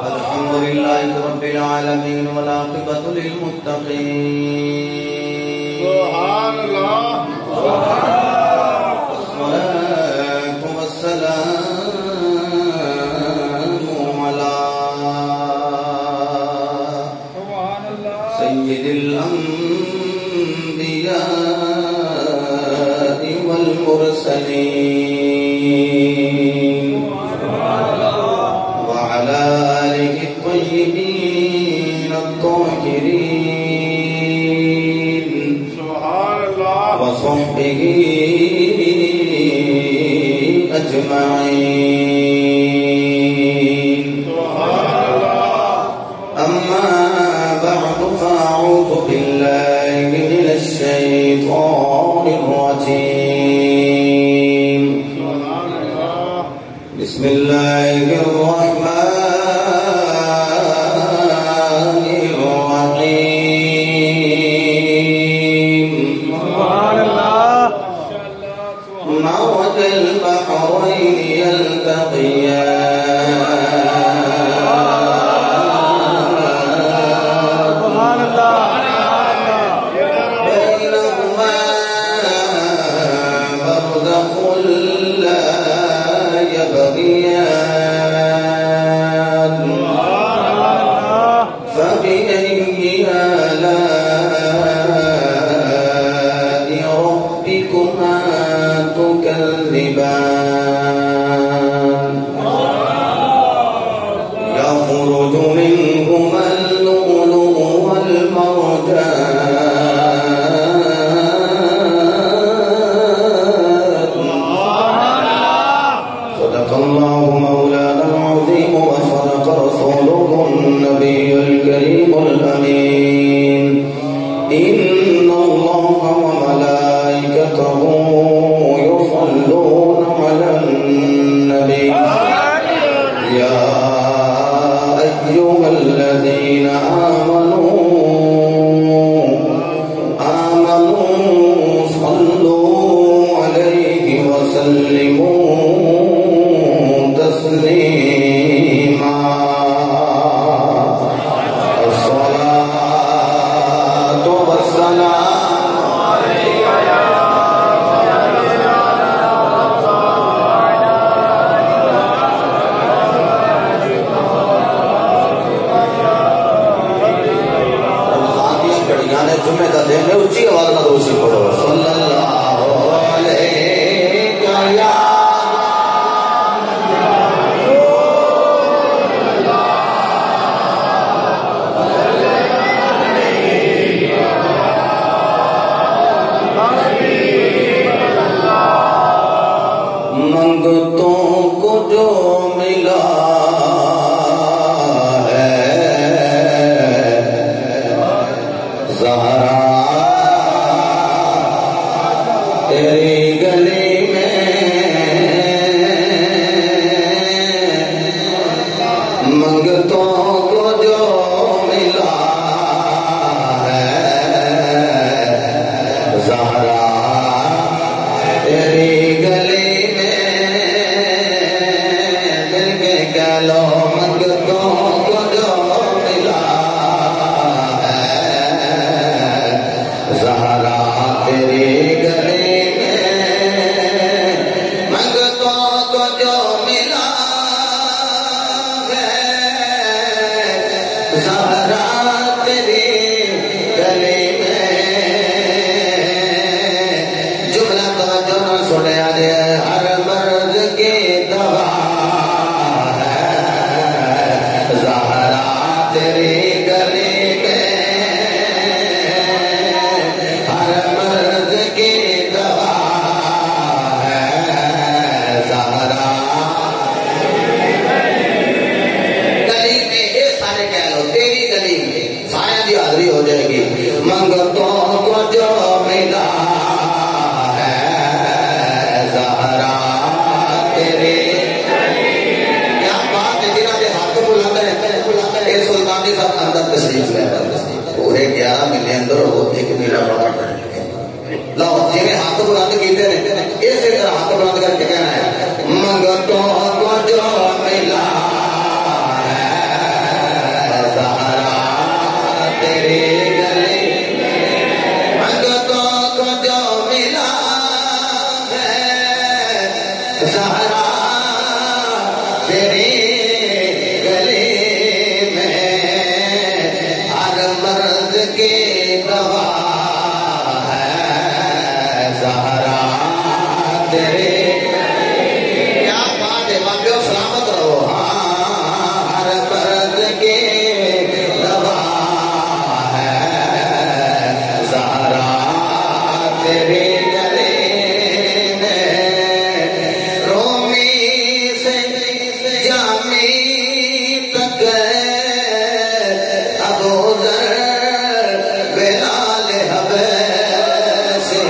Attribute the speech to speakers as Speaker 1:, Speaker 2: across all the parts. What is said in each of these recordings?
Speaker 1: الحمد لله رب العالمين والعاقبة للمتقين.
Speaker 2: سبحان الله.
Speaker 1: والصلاة والسلام على سيد الأنبياء والمرسلين وعلى آله الطيبين الطاهرين وصحبه أجمعين. أما بعد فأعوذ بالله من الشيطان الرجيم. بسم الله الرحمن الرحيم. مرج البحرين يلتقيان بينهما برزخ لا يبغيان فبأي آلاء ربكما تكذبان يخرج منهما اللؤلؤ والمرجان. صدق الله مولانا العظيم وصدق رسوله النبي الكريم الأمين. إن الله وملائكته يصلون على النبي يا أيها الذين آمنوا صلوا عليه وسلموا تسليما. الصلاة والسلام عليك يا جمعے کا دن ہے. اچھی آواز نہ دوشی پڑھو. صلی اللہ علیہ یا منگتوں کو جو ملا ہے زہرا تیری گلی میں منگتوں کو جو ملا ہے زہرا تیری گلی میں مل کے کہہ لو منگتوں کو جو ملا ہے زہرا تیری گلی میں منگتوں کو جو ملا ہے زہرا تیری گلی میں. جملہ توجہ نہ سنیا دے. ہر مرض کی دوا ہے زہرا تیری گلی میں. ہر مرض کی دوا ہے زہرا گلی میں. یہ سارے کہہ لو تیری گلی میں سایہ کی حاضری ہو جائے گی. منگتوں کو جو ملا ہے زہرا تیری. کیا بات ہے. جنہاں دے ہاتھ بلاتا ہے اے سلطانی صاحب اندر تشریف لے پورے 11 مہینے اندر وہ ایک میلا بڑا کر لو جی میں ہاتھ بلند کیتے ہیں اسی طرح ہاتھ بلند کر کے کہنا ہے منگتوں کو جو ملا تیرے گلے میں ہر مرض کے دوا ہے زہرا تیرے کیا بات ہے باقی سلامت رہو ہر مرض کے دوا ہے زہرا تیرے گلے میں رومی سے جامی تک ابو ذر بلال حبشی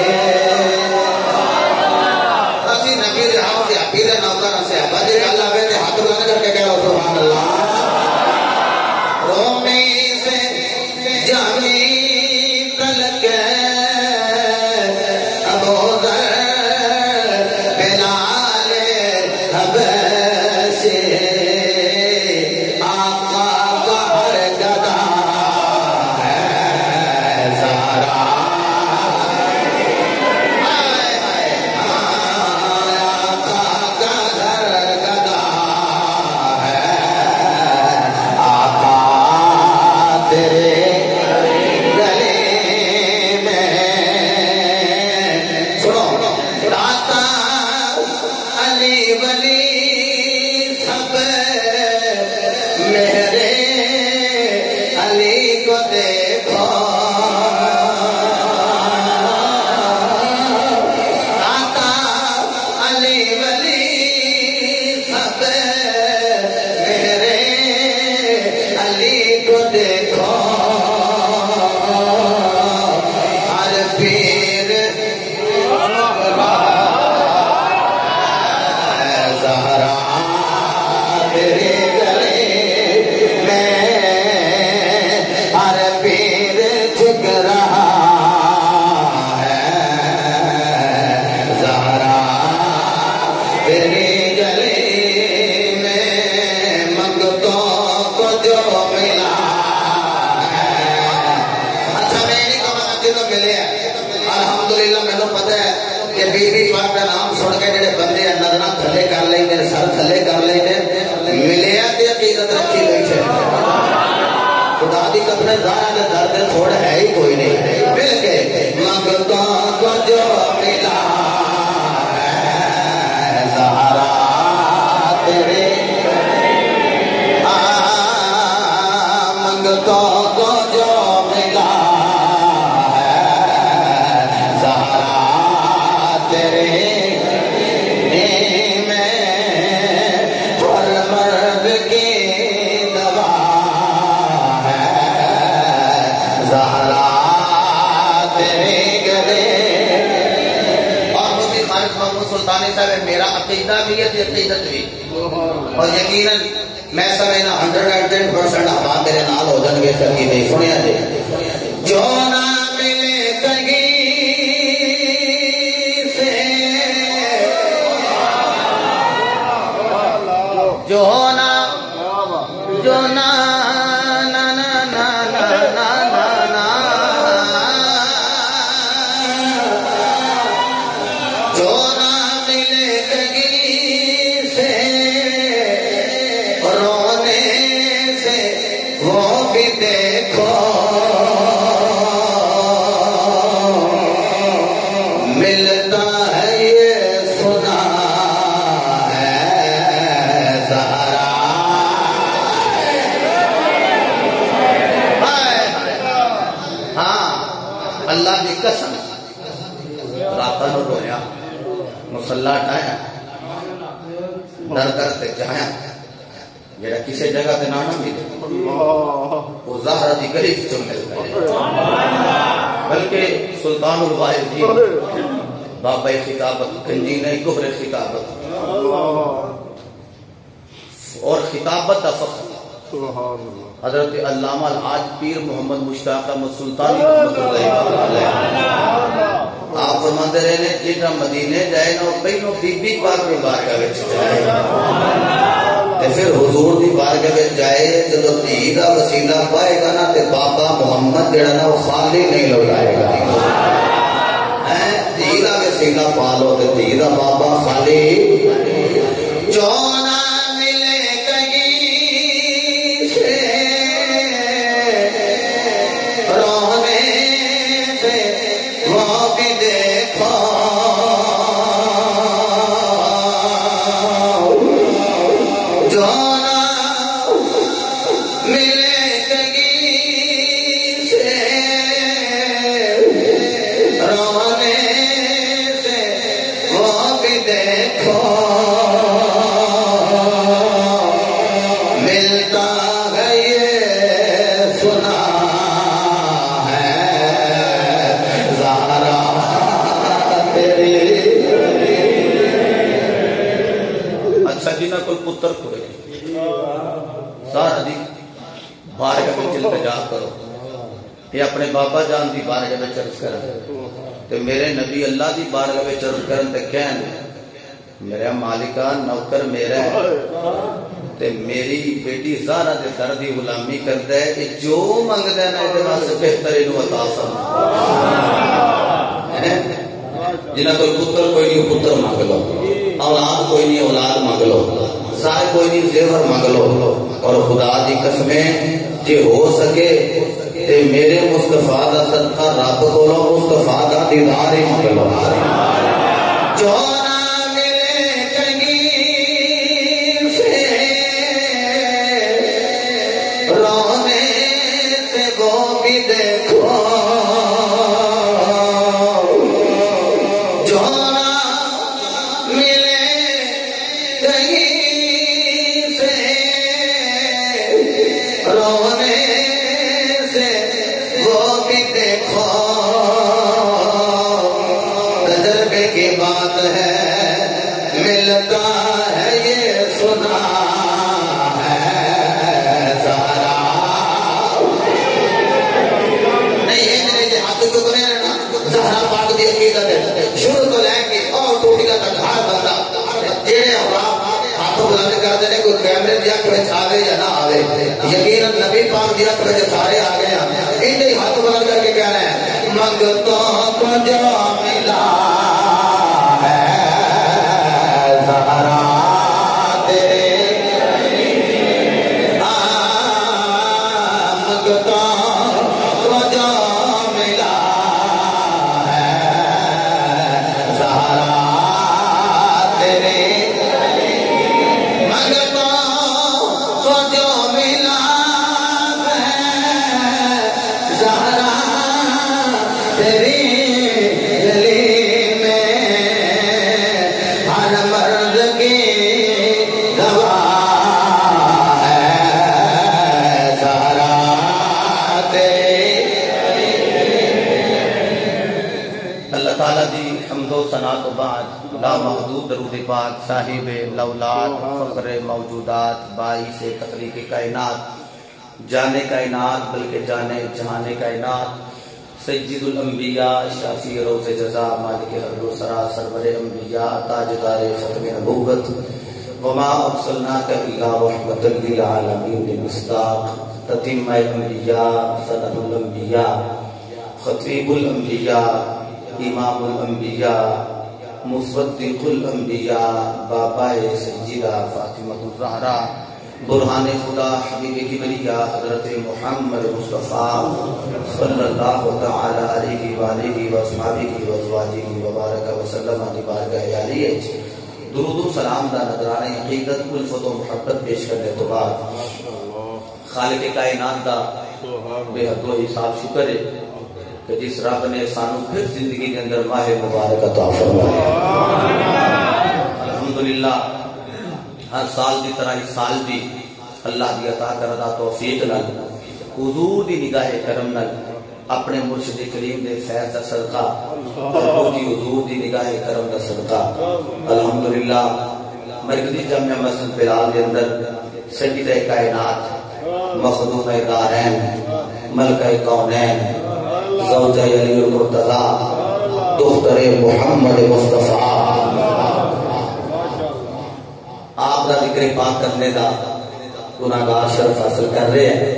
Speaker 1: اسی نبی دے ہاں سے حبیب نوکر سے بجے اللہ بیٹے ہاتھ بلند کر کے کہو سبحان اللہ رومی سے جامی تلک ابو ذر بلال حبشی آقا کا ہر گدا ہے زہرا آقا کا ہر گدا ہے آقا تیرے گلے میں سنو داتا علی ولی سب میرے علی کو دیکھو داتا علی ولی سب میرے علی کو دیکھو ہر پیر زہرا تیرے گلے میں ہر پیر جھک رہا ہے زہرا تیرے گلے میں منگتوں کو جو ملا ہے اچھا میں نہیں کہا جنہوں ملے ہیں الحمدللہ میں تو پتہ ہے کہ بی بی پاک کا نام سن کے جڑے بندے نظراں تھلے کر لیندے سر تھلے کر لیندے ملیا تے عقیدت رکھی گئی ہے خدا دی قسم زہرا دے درد تھوڑا ہے ہی کوئی نہیں مل کے منگتوں کو جو ملا ہے زہرا تیرے منگتوں کو جو ملا ہے زہرا تیرے میں ہر مرد کی دوا ہے زہرا تیرے گلے اور مجھے خالد محمود سلطانی صاحب میرا عقیدہ بھی ہے عقیدت بھی اور یقیناً میں سمجھنا 110% آپ میرے نال ہو جان گے سکی نہیں سنیا جی جو نہ ملے کہیں سے جو نہ جو نہ نا نا نا نا نا نا نا جو نہ ملے کہیں سے رونے سے وہ بھی دیکھو ملتا ہے یہ سنا ہے زہرا ہاں اللہ کی قسم رات نو رویا مسلح ٹایا در در تے جایا جڑا کسی جگہ تے نہ ملے وہ زہرا دی گلی چ مل گئے بلکہ سلطان الواحد جی بابا خطابت کنجی نہیں کفر خطابت اور خطابت دا فخر حضرت علامہ الحاج پیر محمد مشتاق احمد سلطانی رحمۃ اللہ علیہ آپ فرماندے رہے نے جہاں مدینے جائے نا پہلو بی بی پاک دی بارگاہ وچ جائے تے پھر حضور دی بارگاہ وچ جائے جدوں دھی دا وسیلہ پائے گا نا تے بابا محمد جڑا نا وہ خالی نہیں لوٹائے گا دھی دا وسیلہ پا لو تے دھی دا بابا خالی جو نہ ملے جو نہ ملے کہیں سے رونے سے وہ بھی دیکھو ملتا ہے یہ سنا ہے زہرا تیری. اچھا جی نہ کوئی پتر کوئی سارا دی بارگاہ میں التجا کرو یہ اپنے بابا جان دی بارگاہ میں عرض کرن تے میرے نبی اللہ دی بارگاہ میں عرض کرن تے کہن میرا مالکہ نوکر میرا ہے تے میری بیٹی زہرا دے در دی غلامی کردا ہے کہ جو منگدا ہے نا دے واسطے بہتر اینو عطا فرما. جنہاں کوئی پتر کوئی نہیں پتر مانگ لو اولاد کوئی نہیں اولاد مانگ لو سارے کوئی نہیں زیور مانگ لو اور خدا دی قسمیں جے ہو سکے تے میرے مصطفیٰ دا صدقہ رب کولو مصطفیٰ دا دیدار ہی مانگ لو. جو نہ ملے کہیں سے رونے سے وہ بھی دیکھو جو نہ ملے کہیں سے رونے سے وہ بھی دیکھو تجربے کی بات ہے ملتا ہے یہ سنا ہے زہرا. نہیں یہ میرے ہاتھ کو بنے رہنا زہرا پاک دی عقیدت ہے شروع تو لے کے اور ٹوٹیاں تک ہر بندہ جڑے ہاتھ بلند کر دے کوئی کیمرے دی اکھ وچ آوے یا نہ آوے یقیناً نبی پاک دی اکھ وچ سارے آ گئے ہیں انہیں ہاتھ بلند کر کے کہہ رہے ہیں منگتوں کو جو ملا ہے زہرا تیرے منگتوں کو جو ملا ہے زہرا تیرے منگتوں کو جو ملا ہے زہرا تیری گلی میں ہر مرد کی دوا ہے زہرا تیری. اللہ تعالیٰ دی حمد و ثنا تو بعد لامحدود درود پاک صاحب لولاد فخر موجودات باعث تخلیق کائنات جانے کائنات بلکہ جانے جہانے کائنات سید الانبیاء شافی روز جزا مالک حق و سرا سرور انبیاء تاجدار ختم نبوت وما ارسلناک الا رحمۃ للعالمین مصداق تتم الانبیاء سند الانبیاء خطیب الانبیاء امام الانبیاء مصدق الانبیاء بابا سیدہ فاطمہ الزہرا برہان خدا حبیب کبریا حضرت محمد مصطفیٰ صلی اللہ تعالی علیہ وآلہ وصحبہ وازواجہ وبارک وسلم علی بارگاہ عالیہ درود و سلام دا نذرانہ عقیدت الفت و محبت پیش کرنے تو بعد خالق کائنات دا بے حد و حساب شکر ہے کہ جس رب نے سانو پھر زندگی کے اندر ماہ مبارک عطا فرمایا. الحمدللہ ہر سال دی طرح اس سال بھی اللہ دی عطا کردہ توفیق نال حضور دی نگاہ کرم نال اپنے مرشد کریم دے فیض دا صدقہ اور حضور دی نگاہ کرم دا صدقہ الحمدللہ مرکزی جامعہ مسجد بلال دے اندر سیدہ کائنات مخدوم دارین ملکہ کونین زوجہ علی المرتضی دختر محمد مصطفیٰ آپ کا ذکر پاک کرنے دا گناہگار شرف حاصل کر رہے ہیں.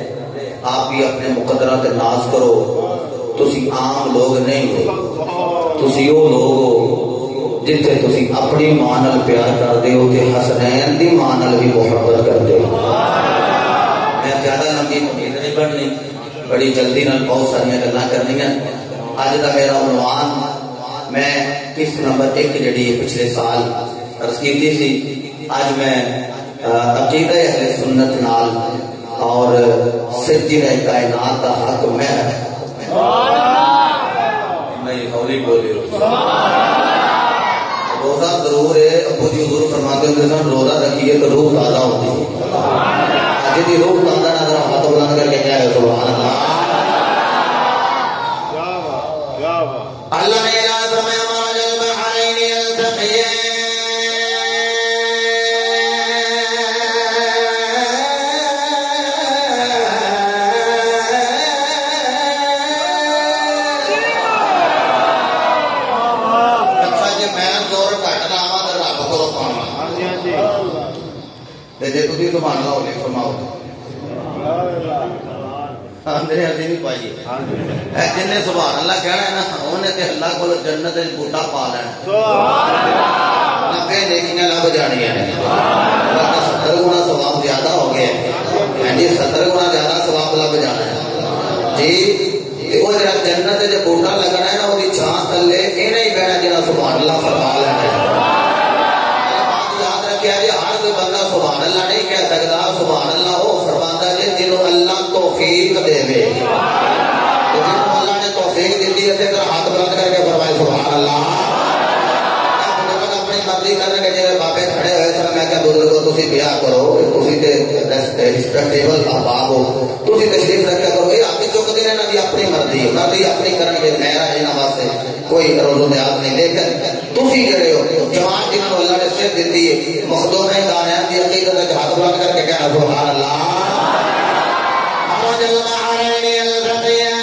Speaker 1: آپ بھی اپنے مقدرات ناز کرو تسی عام لوگ نہیں ہو تسی وہ لوگ ہو جتھے تسی اپنی ماں نال پیار کردے ہو تے حسنین دی ماں نال بھی محبت کردے ہو. میں زیادہ لمبی امید نہیں بڑھنی بڑی جلدی نال بہت ساری گلاں کرنی ہیں. اج دا میرا عنوان میں قسط نمبر 1 جڑی پچھلے سال عرض کیتی سی اج میں عقیدہ اہل سنت نال اور سجدہ کائنات کا حق میں نہیں ہولی بولی روزہ ضرور ہے. ابو جی حضور فرماتے ہیں کہ روزہ رکھیے تو روح تازہ ہوتی ہے. جی روح تازہ نظر ہاتھ بلند کر کے کیا ہے سبحان اللہ. اللہ نے اعلان فرمایا مرج البحرین یلتقیان سبحان اللہ ہولی فرماؤ اندرے ہاتھی نہیں پائیے جن نے سبحان اللہ کہنا ہے نا انہیں تے اللہ کو جنت بوٹا پا لینا نبے نیکیاں لب جانیاں نے 70 گنا ثواب زیادہ ہو گیا جی 70 گنا زیادہ ثواب لب جانا ہے جی. وہ جڑا جنت جو بوٹا لگنا ہے نا وہ چھان تھلے یہ نہیں بہنا جنہیں سبحان اللہ فرما لینا ہے. ہر کوئی بندہ سبحان اللہ نہیں کہہ سکتا. سبحان اللہ وہ فرماتا ہے جنہوں اللہ توفیق دے جنہوں اللہ نے توفیق دیتی ہے تو ہاتھ بلند کر کے فرمائے سبحان اللہ. اپنی مرضی کر کے جی بابے کھڑے ہوئے سر میں کیا بزرگو تھی بیاہ کرو رسپیکٹیبل احباب ہو تھی تشریف رکھا کرو. یہ آپ چکتے ہیں نا جی اپنی مرضی مرضی اپنی کرنگے میرا یہاں واسطے کوئی روز و نیاز نہیں. لیکن تھی جڑے ہو جوان جنہوں اللہ نے صرف دیتی ہے مخدوم ہے دانیان دی عقیدت ہاتھ بلند کر کے کہنا سبحان اللہ. مرج البحرین یلتقیان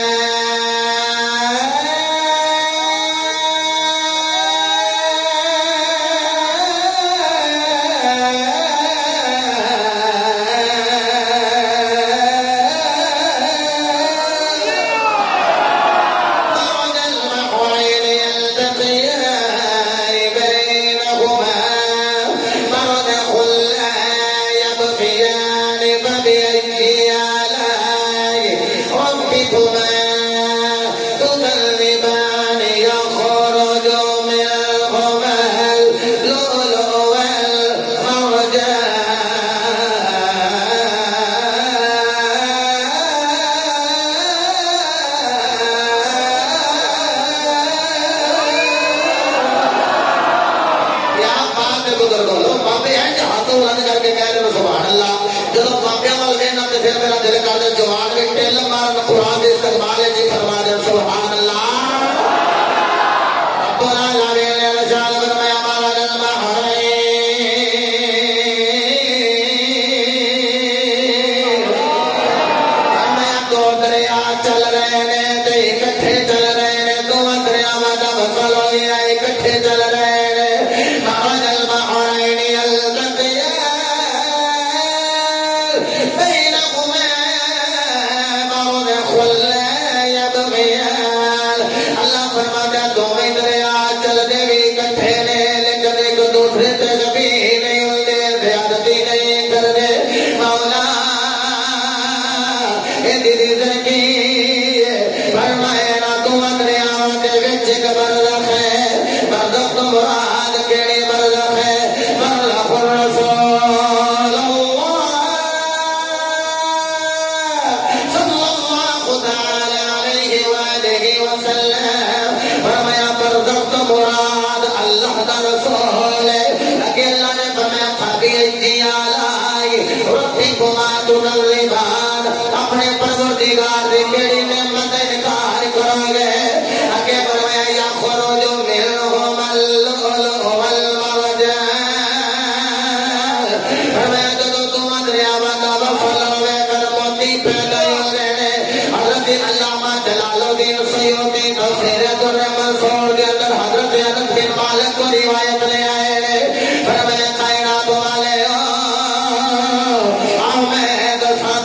Speaker 1: اپنے پروردگار دی کیڑی نعمت انکار کرو گے. اگے فرمایا یا خروج منہم اللؤلؤ والمرجان. فرمایا جدوں تم دریاواں دا وفل ہوے کر موتی پیدا ہوندے نے. حضرت علامہ جلال الدین سیوطی تفسیر در منصور دے اندر حضرت انس بن مالک کو روایت لے آئے نے. فرمایا کائنات والے میں دساں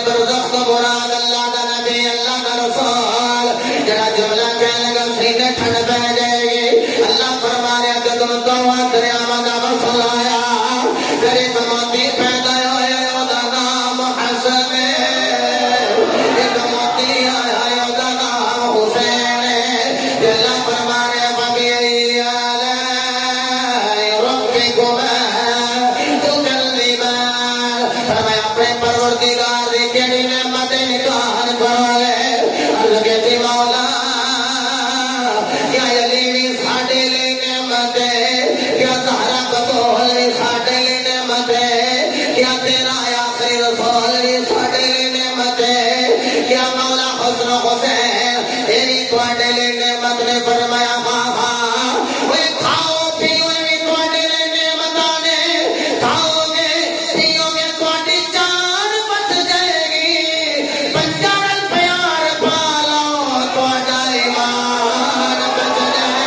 Speaker 1: برزخ تو مراد اللہ دا نبی اللہ دا رسول جڑا جملہ کہنے لگا سینے ٹھنڈ پہ جائے گی اللہ فرما رہا کہ تم تو دریاواں دا وصل آیا تیرے موتی پیدا ہوئے دا نام حسن ایک موتی آیا دا نام حسین اللہ فرما رہا فبئی آلاء ربکما تکذبان فرمایا اپنے پروردگار دی کیڑی نعمت انکار کرے اللہ کہتی مولا کیا علی بھی ساڈے لئی نعمت ہے کیا زہرا بطول بھی ساڈے لئی نعمت ہے کیا تیرا آخری رسول بھی ساڈے لئی نعمت ہے کیا مولا حسن و حسین یہ بھی تواڈے لئی نعمت نے فرمایا ہاں ہاں وہ کھاؤ پیو بھی تواڈے لئی نعمتاں نے کھاؤ گے پیو گے تواڈی جان بچ جائے گی پنجال پیار پالو تواڈا ایمان بچ جائے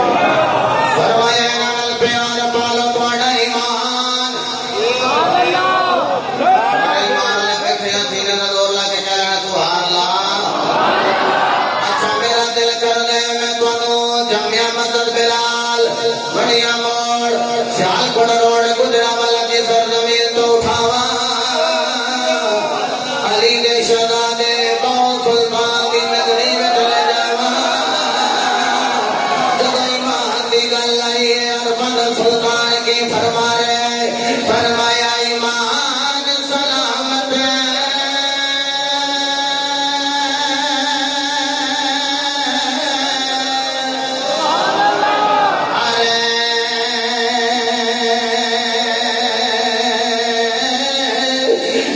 Speaker 1: فرمایا نال پیار پالو تواڈا ایمان ایمان نے بیٹھے سینے نال زور لا کے کہنا سبحان اللہ اچھا میرا دل کر دے میں تانوں جامعہ مسجد بلال بڑیا موڑ سیالکوٹ روڈ گجرانوالہ کی سرزمین تو اٹھاواں علی دے شہزادے بہو سلطان دی نگری میں چلے جاواں جب ایمان دی گل آئی ہے اربن سلطان کی فرما رہے فرمایا ایمان سلامت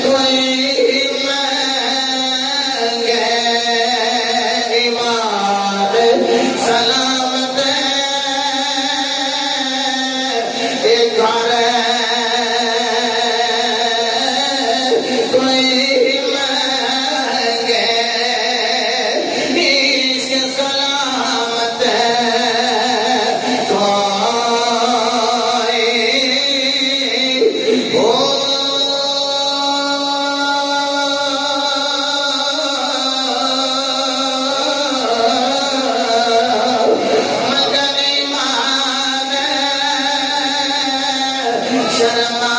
Speaker 1: کوئی مانگے ایمان سلامت ایک گھر کوئی مانگے عشق سلامت کوئی ہو مگر ایمان شرما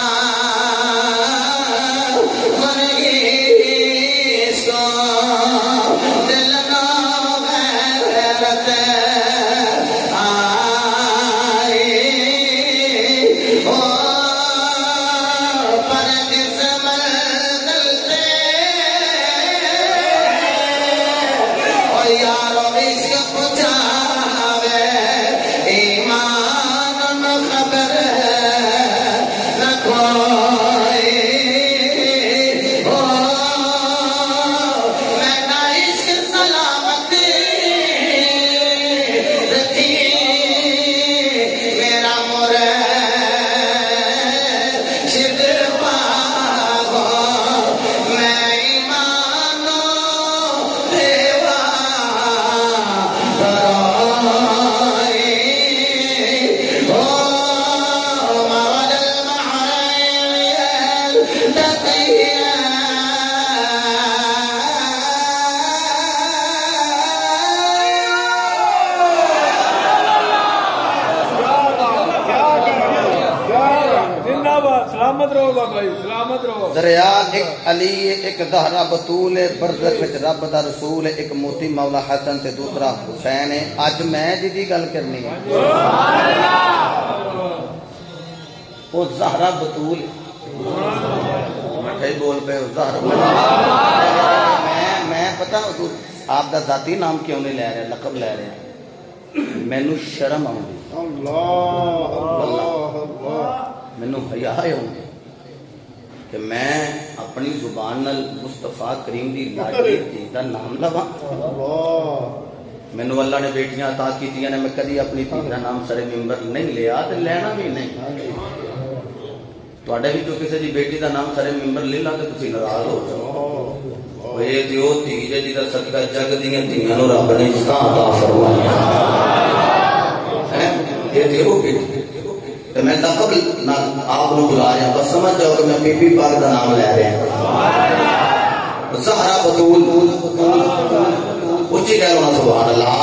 Speaker 1: مرگیس کو دل نو غیرت آئی ہو پر جس منزل سے او یارو عشق پچھاوے ایمان نہ خبر نہ کوئی ہو میں نہ عشق سلامتی رکھی میرا مرشد پاگو میں ایمانو دیوا کرائی ہو مواد المحرین تقیہ
Speaker 2: زندہ باد سلامت رہو گا بھائی سلامت رہو
Speaker 1: دریا ایک علی ہے ایک زہرا بطول ہے برزخ وچ رب دا رسول ہے ایک موتی مولا حسن تے دوسرا حسین ہے اج میں جی گل کرنی ہے وہ زہرا بطول کئی بول پہ زہرا میں پتہ آپ دا ذاتی نام کیوں نہیں لے رہے لقب لے رہے مینو شرم آؤں
Speaker 2: اللہ اللہ
Speaker 1: مینو حیا آؤں کہ میں اپنی زبان نال مصطفیٰ کریم دی لاڈلی دھی دا نام لواں مینوں اللہ نے بیٹیاں عطا کیتیاں نے میں کدی اپنی دھی دا نام سر ممبر نہیں لیا تے لینا بھی نہیں تواڈے وچوں کسے دی بیٹی دا نام سر ممبر لے لا تے تسی ناراض ہو جاؤ اے تے او دھی جی دا صدقہ جگ دیاں دھیاں نوں رب نے عزت عطا فرمایا ہے اے تے او بیٹی تو میں لقب آپ کو بلا رہا بس سمجھ جاؤ کہ میں بی بی پاک کا نام لے رہا ہوں زہرا بطول اچھی کہہ رہا سبحان اللہ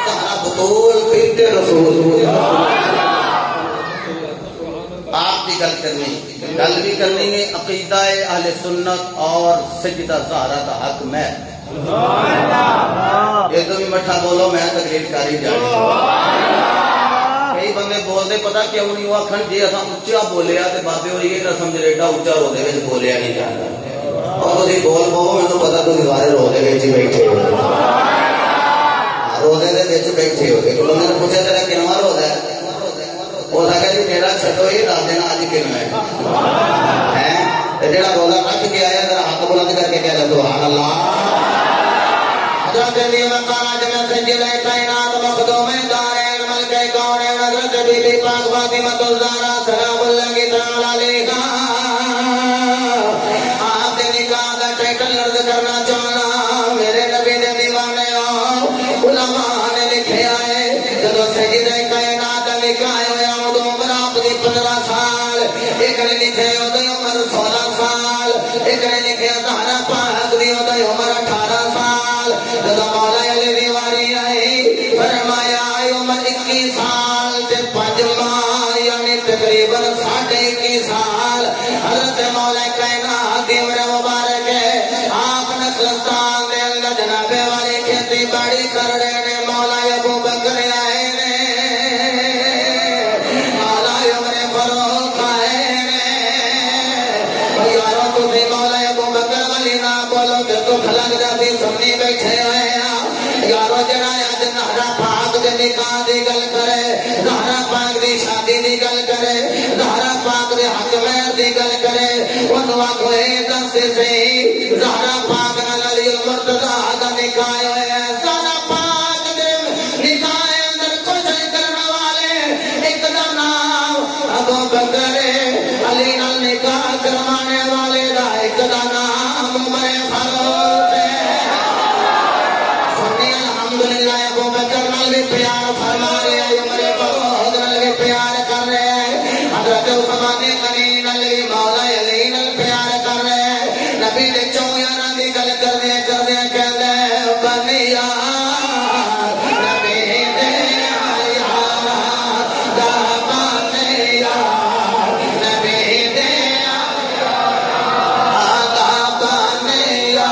Speaker 1: زہرا بطول بنت رسول آپ کی گل بھی کرنی ہے عقیدہ اہل سنت اور سجدہ زہرا کا حق میں یہ تو بھی مٹھا بولو میں تقریر کاری جائے کئی بندے بولتے پتا کیوں نہیں وہ آخر جی اصا اچا بولیا تو بابے اور یہ نہ سمجھ ایڈا اچا روزے میں بولیا نہیں جاتا اور تھی بول پو مجھے پتا تو سارے روزے بیٹھے ہو روزے بیٹھے ہو ایک بندے نے پوچھا تیرا کنواں روزہ ہے وہ آ جی میرا چھٹو یہ دس دینا اج کن ہے جا روزہ رکھ کے آیا ذرا ہاتھ بلند کر کے کہہ رہا سبحان اللہ حضرت بی بی پاک فاطمہ الزہرا سلام اللہ تعالی علیہا آپ نے نکاح کا ٹائٹل عرض کرنا چاہنا میرے نبی نے دیوانے علماء نے لکھیا ہے جب سیدہ کائنات نکاح ہویا ادو عمر آپ دی 15 سال ایک نے لکھے ادو عمر 16 سال ایک نے لکھے زہرا پاک دی ادو عمر 18 سال جب مولا علی دی واری آئی فرمایا عمر 21 سال یعنی تقریباً 21.5 سال حضرت مولا کائنات دی عمر مبارک ہے آپ نخلستان دے اندر جناب والی کھیتی باڑی کر رہے نے مولا ابو بکر آئے نے مولا عمر فاروق آئے نے یارو تسی مولا ابو بکر والی نہ بولو تے دکھ لگ جاتی سنی بیٹھے ہوئے یارو جڑا اج زہرا پاک دے نکاح دی گل کرے زہرا پاک دی شادی دی گل کرے زہرا پاک دے حق مہر دی گل کرے اونوں آکھو اے دس سی زہرا پاک نال علی المرتضی دا نکاح ہویا ہے زہرا پاک دے نکاح اندر کچھ کرن والے ایک دا نام ابو بکر علی نال نکاح کروانے والے دا ایک دا نام عمر فاروق ابو بکر نال بھی پیار فرما رہے ہیں عمر فاروق نال بھی پیار کر رہے ہیں حضرت عثمان غنی نال بھی مولا علی نال پیار کر رہے ہیں نبی نے 4 یاراں دی گل کردے کہندے بنیا نبی دے یارا دا بنیا نبی دے یارا دا بنیا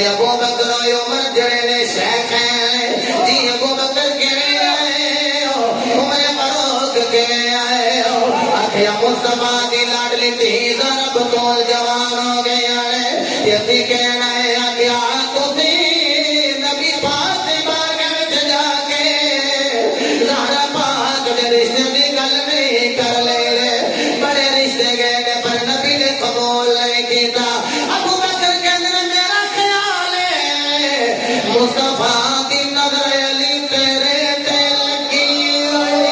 Speaker 1: ابو بکر عمر جڑے نے شیخ ہیں جی ابو بکر کیویں آئے ہو عمر فاروق کیویں آئے ہو آکھیا مصطفیٰ دی لاڈلی دھی ذرا بطول جوان ہو گیا ہے یہ کہنا ہے آکھیا تسی نبی پاک دی بارگاہ وچ جا کے زہرا پاک دے رشتے دی گل نہیں کر لے بڑے رشتے گئے نے پر نبی نے قبول نہیں کیتا ابو بکر کہندے میرا خیال ہے مصطفیٰ دی نظر علی تیرے تے لگی ہوئی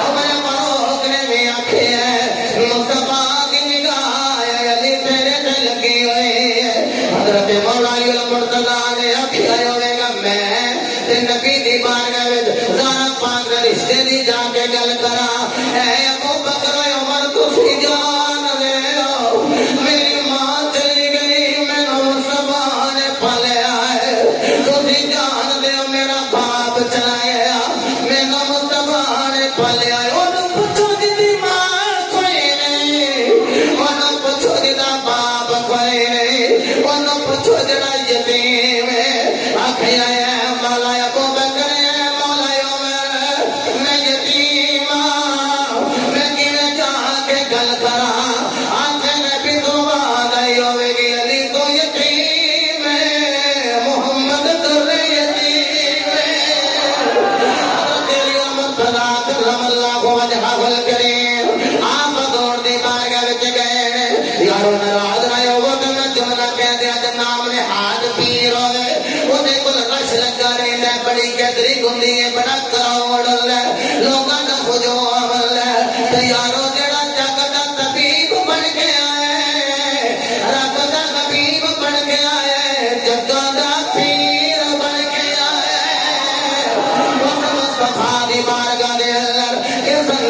Speaker 1: عمر فاروق نے بھی آکھیا مصطفیٰ دی نگاہ علی تیرے تے لگی ہوئی حضرت مولا علی المرتضی نے آکھیا ہوے گا میں تے نبی دی بارگاہ وچ زہرا پاک دے رشتے دی جا کے گل کراں اے ابو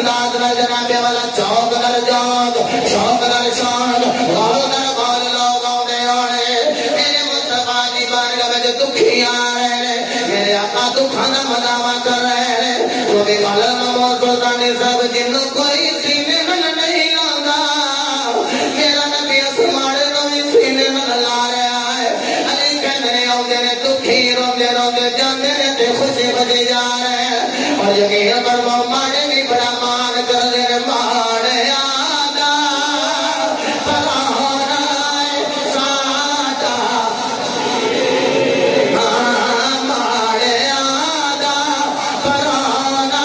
Speaker 1: انداز نال جناب والا چوک نال جوک شوق نال شان غور نال غور لوگ آؤندے ہونے میرے مصطفیٰ دی بارگاہ وچ دکھی آ رہے نے میرے آقا دکھاں دا مداوا کر رہے نے تو کہ قلم موت سلطان صاحب جنوں کوئی سینے نال نہیں لاوندا میرا نبی اسمان نوں بھی سینے نال لا رہا ہے علی کہندے آؤندے نے دکھی روندے روندے جاندے نے تے خوشی بجے جا رہے ہیں اور یقین کرو ماڑے بھی بڑا مان کردے نے ماڑے آدا پرانا ساڈا ماڑے آدا پرانا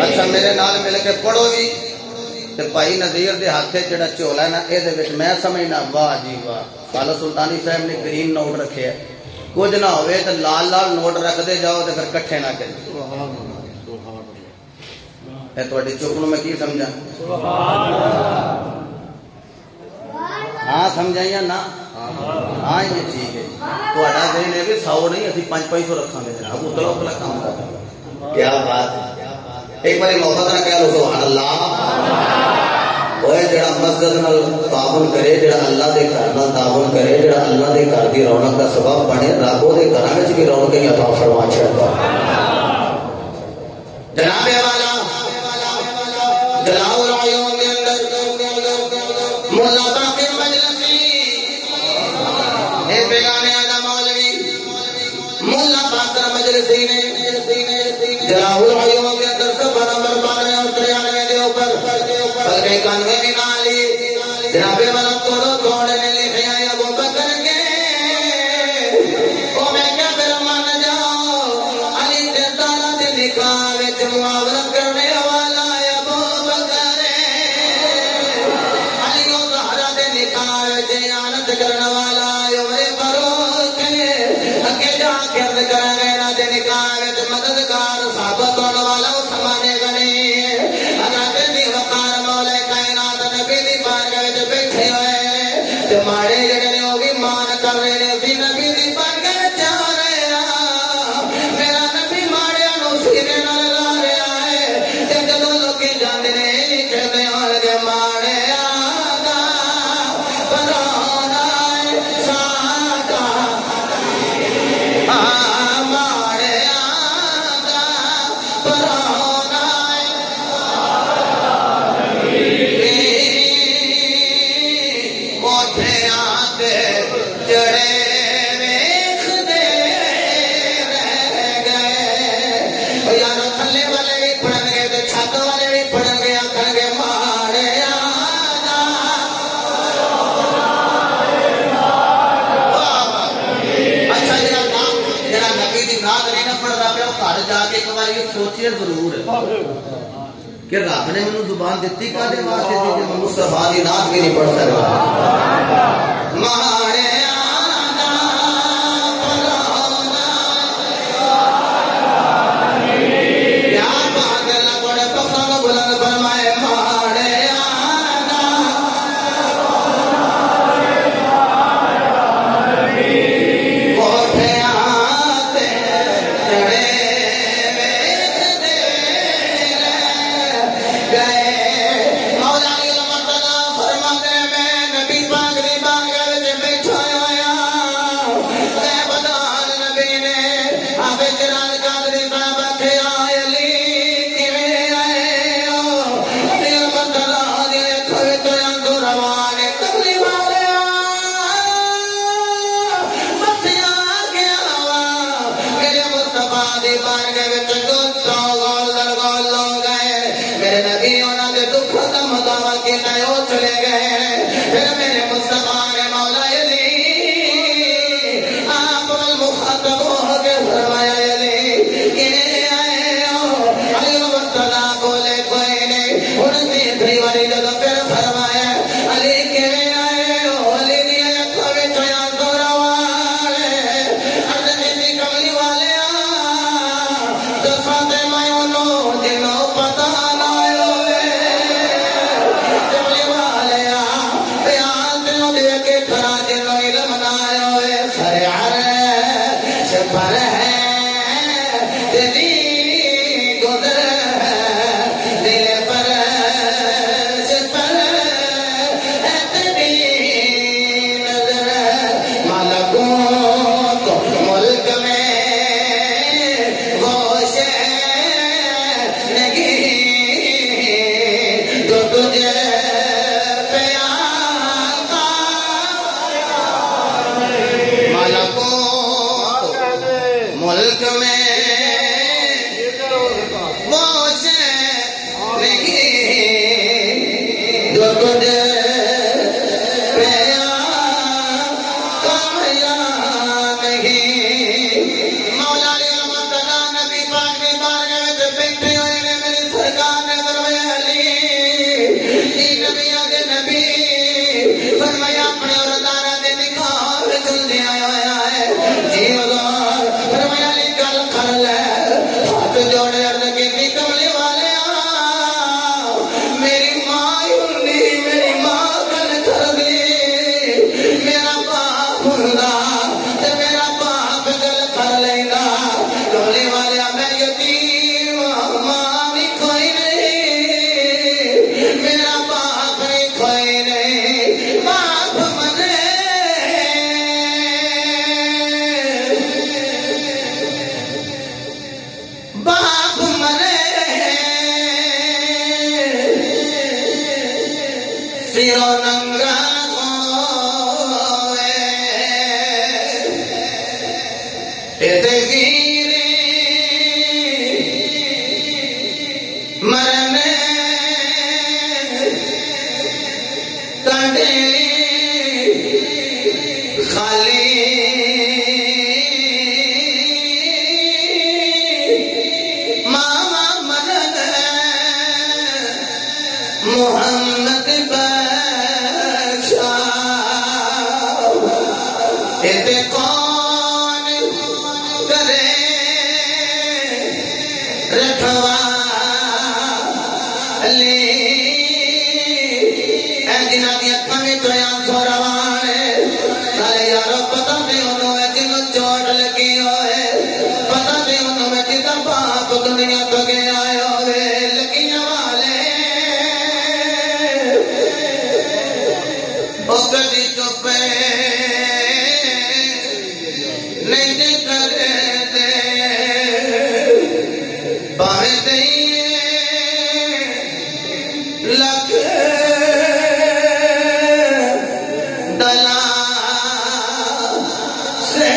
Speaker 1: اچھا میرے نال مل کے پڑھو بھی تے بھائی نذیر دے ہاتھ جڑا جھولا ہے نا اے دے وچ میں سمجھنا واہ جی واہ خالہ سلطانی صاحب نے گرین نوٹ رکھے ہے کچھ نہ ہوئے تو لال لال نوٹ رکھتے جاؤ تو پھر کٹھے نہ کریں اے تھوڑی چپ نو میں کی سمجھا ہاں سمجھائیے نا ہاں یہ ٹھیک ہے تھوڑا ذہن ہے بھی 100 نہیں اسی 500 رکھاں گے جناب اتلا اتلا کام کریں کیا بات ہے ایک بار محبت نہ کہہ لو سبحان اللہ وہ جڑا مسجد نال تعاون کرے جڑا اللہ دے گھر نال تعاون کرے جڑا اللہ دے گھر دی رونق دا سبب بنے رب او دے گھراں وچ بھی رونقیں عطا فرما چھڑدا جناب والا جلال العیون دے اندر مولا باقر مجلسی اے بیگانے دا مولوی مولا باقر مجلسی نے جلال العیون دے اندر صفحہ نمبر 12 اور 93 دے اوپر بلکہ 91 میں نالی جناب والا توڑو توڑے نے لکھیا ہے ابو بکر کے او میں کیا پھر مان جاؤ علی دے تارا دے نکاح وچ معاونت کرنے والا ہے ابو بکر علی او زہرا دے نکاح وچ اعانت کرنے والا ہے عمر فاروق اگے جا کے عرض کریں گے نہ دے نکاح وچ مددگار ثابت ہونے والا اس زمانے کا نہیں اگر دی وقار مولا کائنات نبی دی بارگاہ وچ بیٹھے ہوئے تے ماڑے جڑے نے او بھی مان کر رہے نے اسی نبی دی بارگاہ وچ جا رہے ہیں میرا نبی ماڑے نو سینے نال لا رہا ہے تے جدوں لوکی جاندے نے کہندے ہون گے ماڑے آدا پرانا ساڈا ماڑے آدا پرانا موٹے آتے جڑے ویکھدے رہ گئے یارو تھلے والے بھی پڑھن گے تے چھت والے بھی پڑھن گے آکھن گے ماڑے آدا اچھا جڑا نبی دی نات نہیں نہ پڑھدا پیا او گھر جا کے ایک بار سوچے ضرور کہ رب نے مینوں زبان دتی کادے واسطے تے میں مصطفیٰ دی نات بھی نہیں پڑھ سکدا ماڑے آدا پرانا یا بات اللہ بڑے پختہ بلند فرمائے ماڑے آدا کوٹھے آتے جڑے ویکھدے رہ گئے مولا علی المرتضی فرماتے ہیں میں نبی پاک دی بارگاہ وچ بیٹھا ہاتھ جوڑے عرض کی کملی والے میری ماں ہوندی میری ماں کن کر دی میرا باپ ہوندا تے میرا باپ گل کر لیندا کملی والے میں یتیم ماں بھی کوئی نہیں میرا باپ بھی کوئی نہیں باپ منے باپ منے سیرو ننگا ہوئے ایتے گیری مرنے تڑے خالی ماما مدد محمد بخشا ایتے کون کرے رکھوا لی اے جنہ دی اکھاں وچ آنسو روانے نالے یارو پتہ نہیں انہوں اے جنوں چوٹ لگی ہوئے پتہ نہیں انہوں میں جتا باپ دنیا تو گیا ہوئے لگیاں والے او کدی چپے نہیں دے کر دے باوے دئیے لکھ دلا سے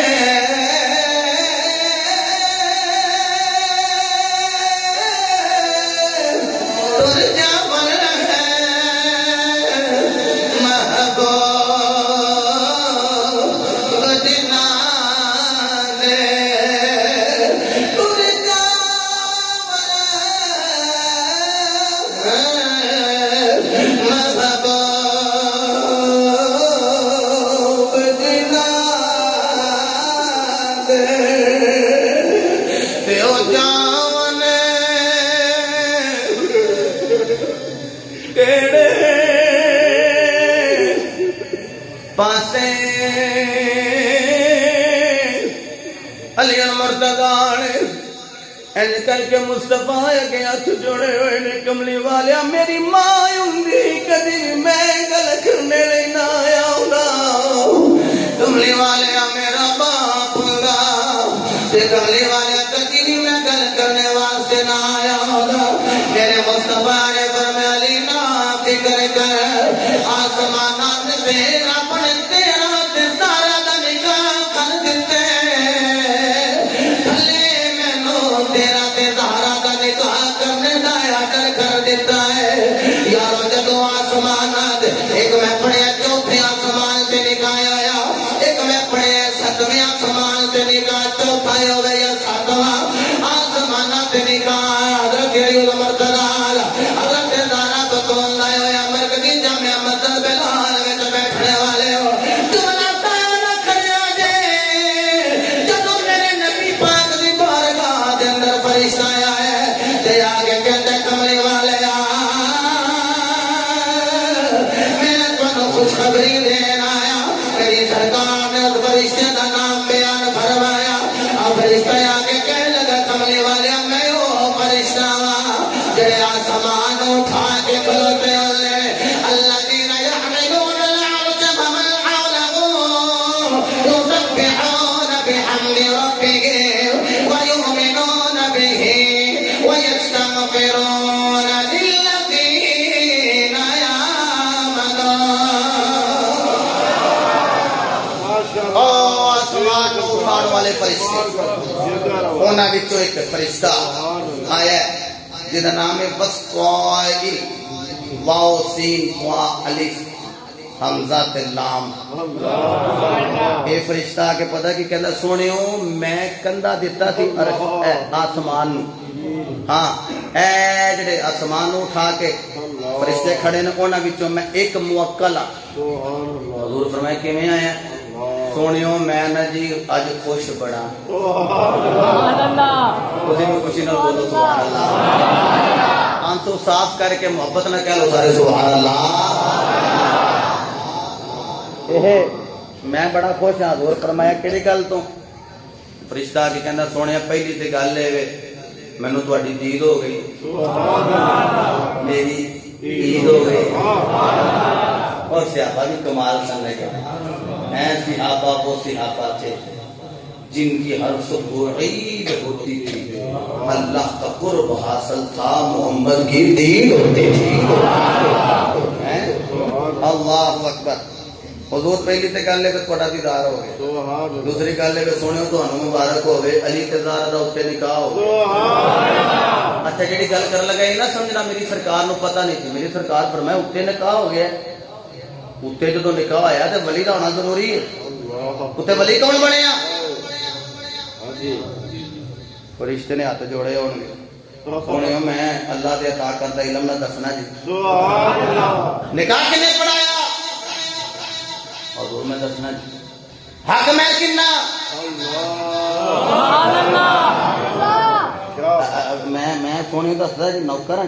Speaker 1: تر جا بن ہے محبوب جنا دے تر جا بن محبوب جنا دے پیو جان کیڑے پاسے علی المرتضیٰ نے این کر کے مصطفیٰ کے ہاتھ جوڑے ہوئے نے کملی والیا میری ماں ہوندی کدی میں گل کرنے لئی نہ آیا ہوندا کملی والیا میرا باپ ہوندا تے کملی والیا کدی میں گل کرنے واسطے نہ آیا ہوندا میرے مصطفیٰ نے فرمایا علی نہ فکر کر آسمانات پہ اپنے تیرا تے تارا دا نکاح کر دتے تھلے مینوں تیرا تے زہرا دا نکاح کرنے دا آرڈر کر دیتا ہے یارو جدوں آسمانات ایک میں پڑھیا چوتھے آسمان تے نکاح آیا ایک میں پڑھیا ستویں آسمان تے نکاح چوتھا ہوئے یا ساتواں آسمانات تے نکاح حضرت علی المرتضیٰ حضرت زہرا بطول لائے ہوئے مرکزی جامعہ مسجد بلال وچ بیٹھنے والے ہو جملہ تانا کریا جے جدوں میرے نبی پاک دی بارگاہ دے اندر فرشتہ آیا ہے تے آگے کہتے کملی والے میں تانوں خوشخبری دین آیا میری سرکار نے اس فرشتے دا نام بیان فرمایا اور فرشتہ آگے کہنے لگا کملی والے میں وہ فرشتہ جڑے آسمان اٹھا کے کھلوتے ہوئے الذین یحملون العرش ومن حوله یسبحون بحمد ربهم ویؤمنون به ویستغفرون للذین یآمنون آسمان اٹھان والے فرشتے انہاں وچوں ایک فرشتہ آیا جدا نام ہے وسطائل واو سین وا الف حمزہ تے لام اے فرشتہ کے پتہ کی کہندا سونیو میں کندھا دیتا تھی آسمان نو ہاں اے جڑے آسمان نو اٹھا کے فرشتے کھڑے نے انہاں وچوں میں ایک موکل ہاں حضور فرمائے کیویں آیا سونیو میں نا جی اج خوش بڑا تسی بھی خوشی نال بولو سبحان اللہ آنسو صاف کر کے محبت نہ کہہ لو سارے سبحان اللہ میں بڑا خوش ہاں حضور فرمایا کیڑی گل تو فرشتہ کی کہندا سونے پہلی تے گل اے مینوں تہاڈی دید ہو گئی میری عید ہو گئی اور صحابہ بھی کمال سن رہے ہیں صحابہ وہ صحابہ تھے جن کی ہر صبح عید ہوتی تھی اللہ کا قرب حاصل تھا محمد کی دید ہوتی تھی اللہ اکبر حضور پہلی تے گل ہے کہ تہاڈا دیدار ہو گیا دوسری گل ہے کہ سنو تانوں مبارک ہوے علی تے زہرا دا اوتے نکاح ہو گیا اچھا جڑی گل کر لگا یہ نہ سمجھنا میری سرکار نو پتہ نہیں تھی میری سرکار فرمایا اوتے نکاح ہو گیا اوتے جدوں نکاح آیا تے ولی دا ہونا ضروری ہے اوتے ولی کون بنے آ فرشتے نے ہاتھ جوڑے ہون گے سونے میں اللہ دے عطا کردہ علم نہ دسنا جی نکاح کنے پڑھایا حضور میں دسنا جی حق میں کنا میں سونے دسدا جی نوکر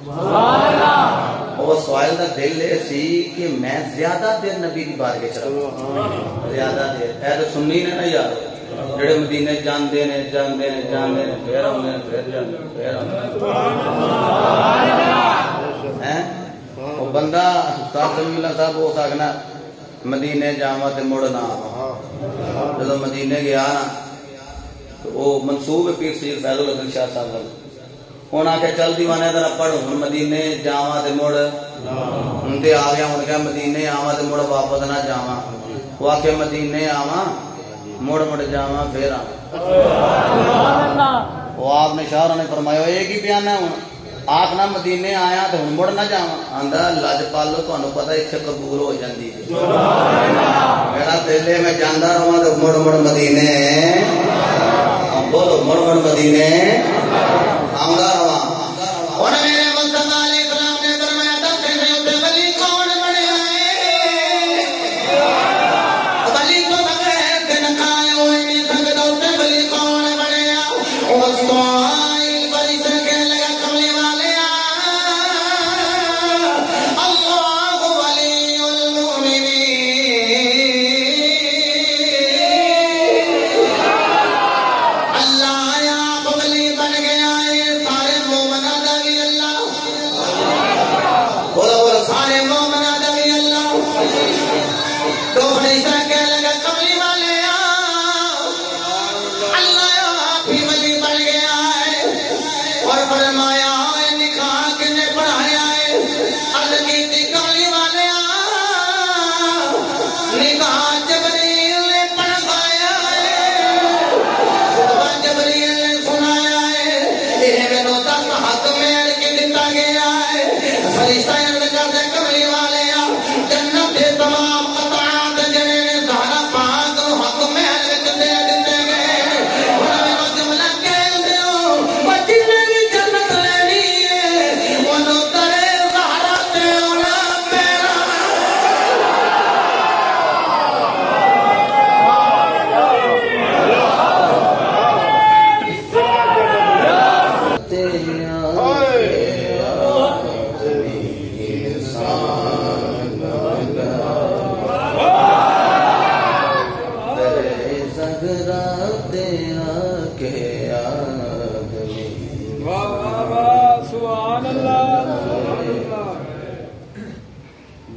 Speaker 1: ہاں وہ سوال دا دل یہ سی کہ میں زیادہ دیر نبی دی بارگاہ چ رہا زیادہ دیر اے تے سنی نے نا یار جڑے مدینے جاندے نے پھر آندے نے پھر جاندے پھر آندے ہیں او بندہ استاد سمیع اللہ صاحب ہو سکنا مدینے جاواں تے مڑ نہ آواں جدوں مدینے گیا نا تو او منسوب پیر سید فیض الحسن شاہ صاحب ہن آ کے چل دیوانے ذرا پڑھ ہن مدینے جاواں تے مڑ ہن تے آ گیا ہن کہ مدینے آواں تے مڑ واپس نہ جاواں وہ آ کے مدینے آواں مڑ جاواں پھر وہ آپ نے شاہ نے فرمایا ایک ہی بیان ہے ہن آخنا مدینے آیا تو ہن مڑ نہ جاواں آندا لج پالو تانوں پتہ ایتھے قبول ہو جاندی ہے میرا دل ہے میں جاندا رہواں تے مڑ مدینے بولو مڑ مدینے آندا رہواں ہن میرے مصطفی علیہ السلام نے فرمایا تھا تے ولی کون بنے آئے ولی تو بغیر دن کائے ہوئے نہیں سکدا تے ولی کون بنے آ اس کو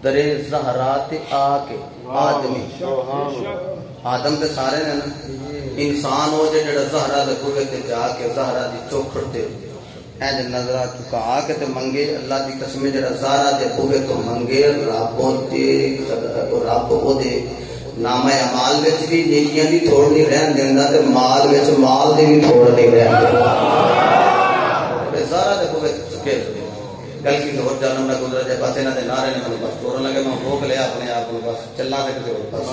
Speaker 1: درے زہرات آ کے آدمی آدم تے سارے نے نا انسان ہو جے جڑا زہرا دے کوے تے جا کے زہرا دی چوکھڑ تے اے جے نظر چکا کے تے منگے اللہ دی قسم جڑا زہرا دے کوے تو منگے رب او دے نامہ اعمال وچ بھی نیکیاں دی تھوڑ نہیں رہن دیندا تے مال وچ مال دی بھی تھوڑ نہیں رہن دیندا تے زہرا دے کوے چکے گل کی اور جانم نہ گزرا جائے بس انہاں دے نعرے نے مینوں بس توڑن لگے میں روک لیا اپنے آپ کو بس چلنا تے کتے بس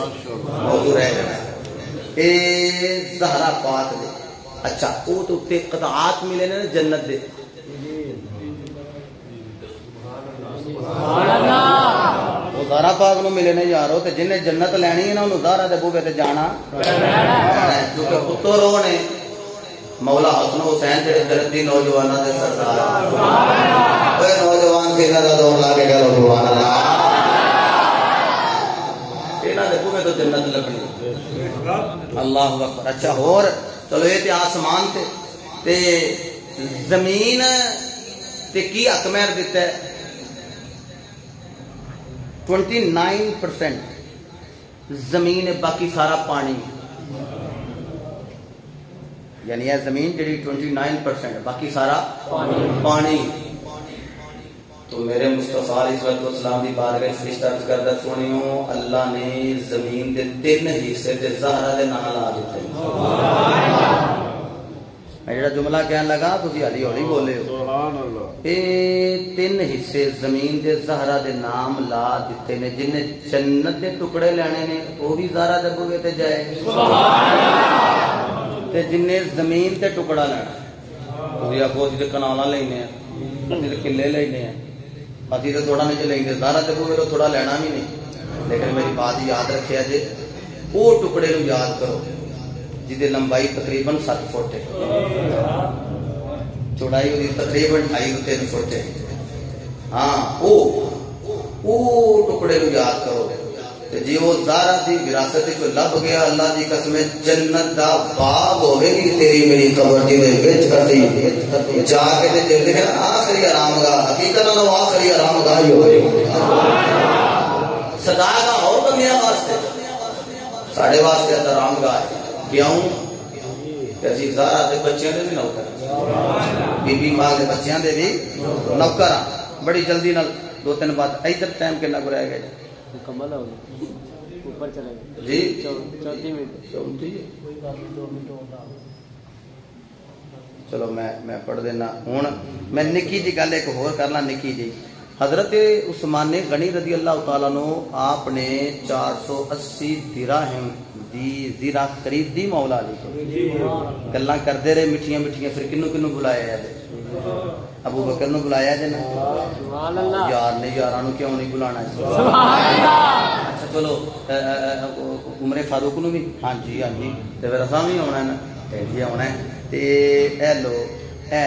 Speaker 1: موضوع رہ جانا اے زہرا پاک دے اچھا او تو تے قطعات ملے نے جنت دے سبحان اللہ او زہرا پاک نو ملے نے یارو تے جن نے جنت لینی ہے نا انہوں زہرا دے بوے تے جانا کیونکہ پتر وہ نے مولا حسن حسین جڑے جنتی نوجوانوں دے سردار اے نوجوان سینہ دا دور لا کے کہو سبحان اللہ انہاں دے بوے تو جنت لگنی اللہ اکبر اچھا اور چلو یہ تے آسمان تے زمین تے کی حق مہر دیتا ہے 29% زمین ہے باقی سارا پانی یعنی یہ زمین جڑی 29% باقی سارا پانی تو میرے مصطفیٰ علیہ السلام کی بارگاہ فرشتہ عرض کردا سنیو اللہ نے زمین دے 3 حصے تے زہرا دے نام لا دیتے میں جڑا جملہ کہنے لگا تسی ہلی ہولی بولے ہو
Speaker 2: سبحان اللہ
Speaker 1: اے 3 حصے زمین دے زہرا دے نام لا دیتے نے جن نے جنت دے ٹکڑے لینے نے وہ بھی زہرا دے بوے تے جائے سبحان اللہ تے جن نے زمین تے ٹکڑا لینا تسی آکھو اسی تے کنالاں لینے ہیں اسی تے کلے لینے ہیں اسی تے تھوڑا نہیں لیندے زہرا دے بوے تو تھوڑا لینا بھی نہیں لیکن میری بات یاد رکھیا جے وہ ٹکڑے نو یاد کرو جدی لمبائی تقریباً 7 فٹ ہے چوڑائی ہوئی تقریباً 2.5-3 فٹ ہے ہاں او ٹکڑے نو یاد کرو جی وہ زہرا دی وراثت کو لب گیا اللہ دی قسم جنت دا باغ ہوے گی تیری میری قبر دی وچ کسی جا کے تے دل ہے آخری آرام گاہ حقیقت نو آخری آرام گاہ ہی ہوے سدا کا اور بندیاں واسطے ساڈے واسطے آرام گاہ ہے کیوں کہ اسی زہرا دے بچیاں دے بھی نوکر بی بی ماں دے بچیاں دے بھی نوکر بڑی جلدی نال 2-3 بات ادھر ٹائم کنا کو رہ گئے
Speaker 3: مکمل ہو گیا اوپر چلے گئے
Speaker 1: جی
Speaker 3: 34 منٹ
Speaker 1: چلو میں پڑھ دینا ہوں میں نکی جی گل ایک ہور کرنا نکی جی حضرت عثمان غنی رضی اللہ تعالیٰ نو آپ نے 480 دراہم دی زیرہ خرید دی مولا علی کو گلاں کردے رہے مٹھیاں مٹھیاں پھر کنوں کنوں بلایا ہے ابو بکر نو بلایا جے نا
Speaker 3: سبحان اللہ
Speaker 1: یار نے یاراں نو کیوں نہیں بلانا
Speaker 3: سبحان اللہ
Speaker 1: اچھا چلو عمر فاروق نو بھی ہاں جی تے پھر اساں بھی ہونا ہے نا جی ہونا ہے تے اے لو اے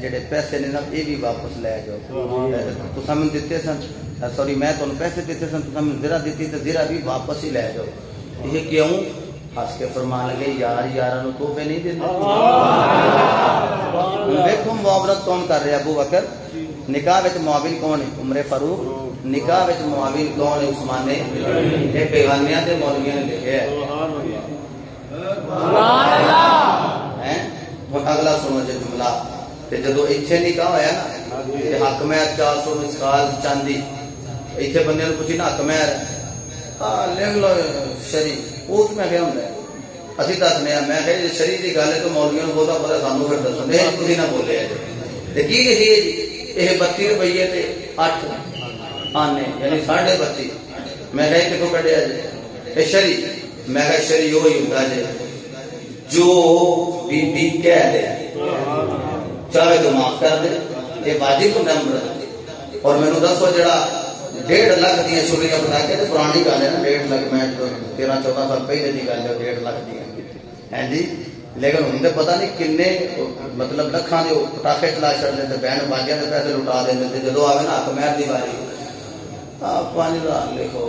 Speaker 1: جڑے پیسے نے نا اے بھی واپس لے جاؤ تساں میں دتے سن سوری میں تانوں پیسے دتے سن تساں میں زرا دتی تے زرا بھی واپس ہی لے جاؤ یہ کیوں ہس کے فرمان لگے یار یاراں نو تحفے نہیں دیندے دیکھو معاونت کون کر رہا ابو بکر نکاح وچ معاون کون ہے عمر فاروق نکاح وچ معاون کون ہے عثمان نے یہ پیغامیاں تے مولویاں نے لکھیا ہے
Speaker 3: سبحان اللہ
Speaker 1: ہیں ہن اگلا سنو جے جملہ تے جدوں ایتھے نکاح ہویا نا تے حق مہر 400 مسکال چاندی ایتھے بندے نوں پوچھی نا حق مہر لکھ لو شری وہ میں کیا ہوندا ہے اسی دسنے میں کہ شری دی گل ہے تو مولویوں نوں بہت پتہ سانوں پھر دسو نہیں تسی نہ بولے تے کی لکھی ہے جی یہ 32 روپے تے 8 آنے یعنی 32.5 میں کہ کتوں کڈیا جی اے شری میں کہ شری وہی ہوندا جی جو بی بی کہہ دے چاہے تو معاف کر دے یہ واجب ہوندا مرد اور مینوں دسو جڑا 1.5 لاکھ دیا چھوڑیاں بنا کے پرانی گل ہے نا 1.5 لاکھ میں 13-14 سال پہلے کی گل ہے 1.5 لاکھ دیا ہے جی لیکن ہوں تو پتا نہیں کنے مطلب لکھاں دے پٹاخے چلا چڑھتے تھے بہن باجیاں کے پیسے لٹا دیں تھے جدو آئے نا حق مہر دی باری 5000 لکھو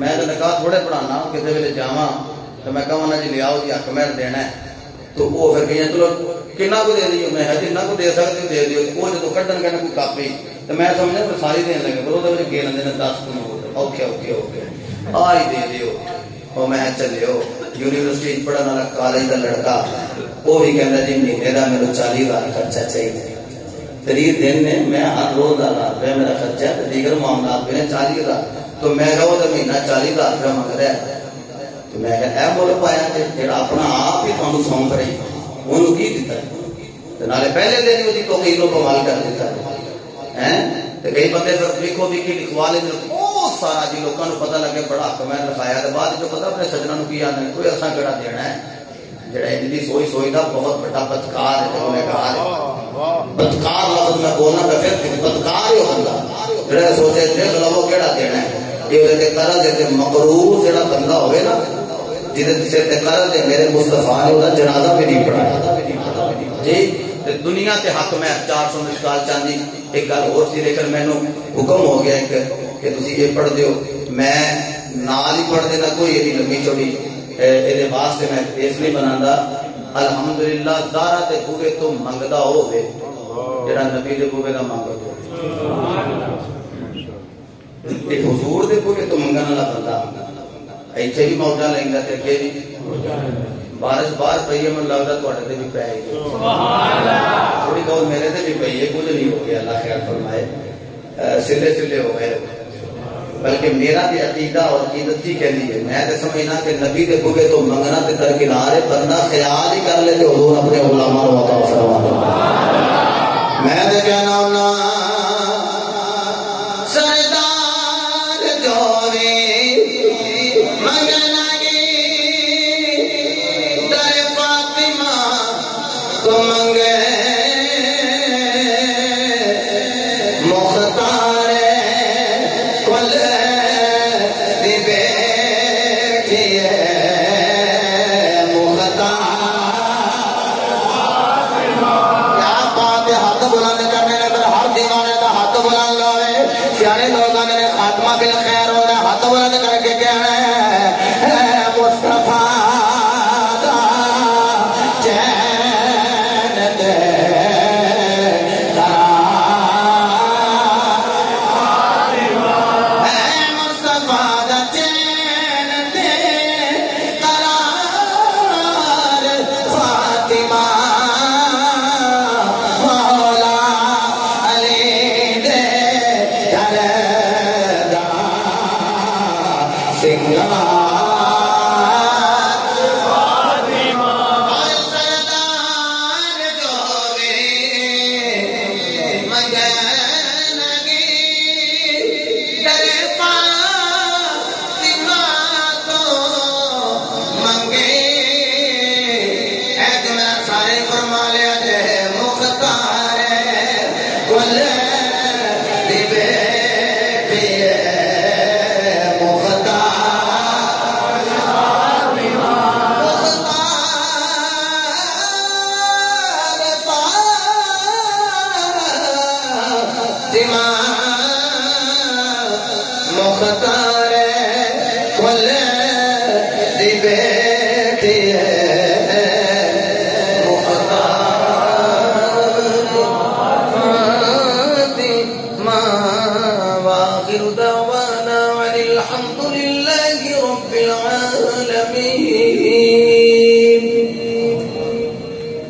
Speaker 1: میں تو نکاح تھوڑے پڑھانا کسی ویلے جاواں تو میں کہوں نا جی لیاؤ جی حق مہر دینا ہے تو وہ پھر کہیں چلو کنا کو دے دیو میں جنہ کو دے سکتے دے دیو وہ جدو کڈن کہنا کوئی کاپی تو میں سمجھا پھر ساری دین لگے وہ گے لے 10 کو اوکے اوکے اوکے آئی دے دیو وہ میں چلے یونیورسٹی پڑھنے والا کالج کا لڑکا وہ بھی کہنا جی مہینے کا میرے 40,000 خرچہ چاہیے 3 دن نے میں ہر روز 1000 روپیہ میرا خرچہ ہے دیگر معاملات بھی نے 40,000 تو میں کہا وہ تو مہینہ 40,000 روپیہ منگ رہا ہے تو میں کہا اے مول پایا کہ جڑا اپنا آپ ہی تمہیں سونپ رہی انہوں کی دیتا ہے تو نالے پہلے دن ہی تو کئی کمال کر دیتا ہے کئی بندے لکھو بھی لکھوا لیں بہت سارا جی لوگوں کو پتا لگے بڑا حق میں لکھایا تو بعد جو پتا اپنے سجنا کی آنا کوئی اصا کہڑا دینا ہے جڑا ان کی سوئی سوئی کا بہت بڑا بدکار ہے بدکار لفظ میں بولنا پہ پھر بدکار ہی ہوگا جڑا سوچے دیکھ لو کہڑا دینا ہے یہ قرض ہے مقروض جڑا بندہ ہوئے نا جہد سر تے قرض ہے میرے مصطفیٰ نے وہ جنازہ بھی نہیں پڑھایا جی دنیا کے حق میں 400 مشکال چاندی ایک گل اور سی لیکن مینو حکم ہو گیا کہ تسی یہ پڑھ دیو میں نال ہی پڑھ دینا کوئی یہ لمبی چوڑی یہ واسطے میں اس نہیں بنانا الحمدللہ زارا تے بوے تو منگدا ہوے جڑا نبی دے بوے دا منگدا تے حضور دے بوے تو منگن والا بندہ ایتھے بھی موجہ لیندا تے اگے بھی بارش باہر پئی ہے من لگدا تواڈے تے بھی پے گی سبحان اللہ تھوڑی بہت میرے تے بھی پئی ہے کچھ نہیں ہو گیا اللہ خیر فرمائے سلے سلے ہو گئے بلکہ میرا بھی عقیدہ اور عقیدت ہی کہنی ہے میں تے سمجھنا کہ نبی دے بوے تو منگنا تے درکنار ہے بندہ خیال ہی کر لے کہ حضور اپنے غلاماں نو عطا فرما دے میں تے کہنا ہوں سردار جو وی منگنا گی در فاطمہ تو منگے مختار کل دی بیٹھی ہے مختار کیا بات ہے ہاتھ بلند کرنے لگے ہر دیوانے کا ہاتھ بلند لوے سیانے لوگوں نے خاتمہ بالخیر ہو رہا ہاتھ بلند کر کے کہنا ہے مصطفیٰ دا چین دے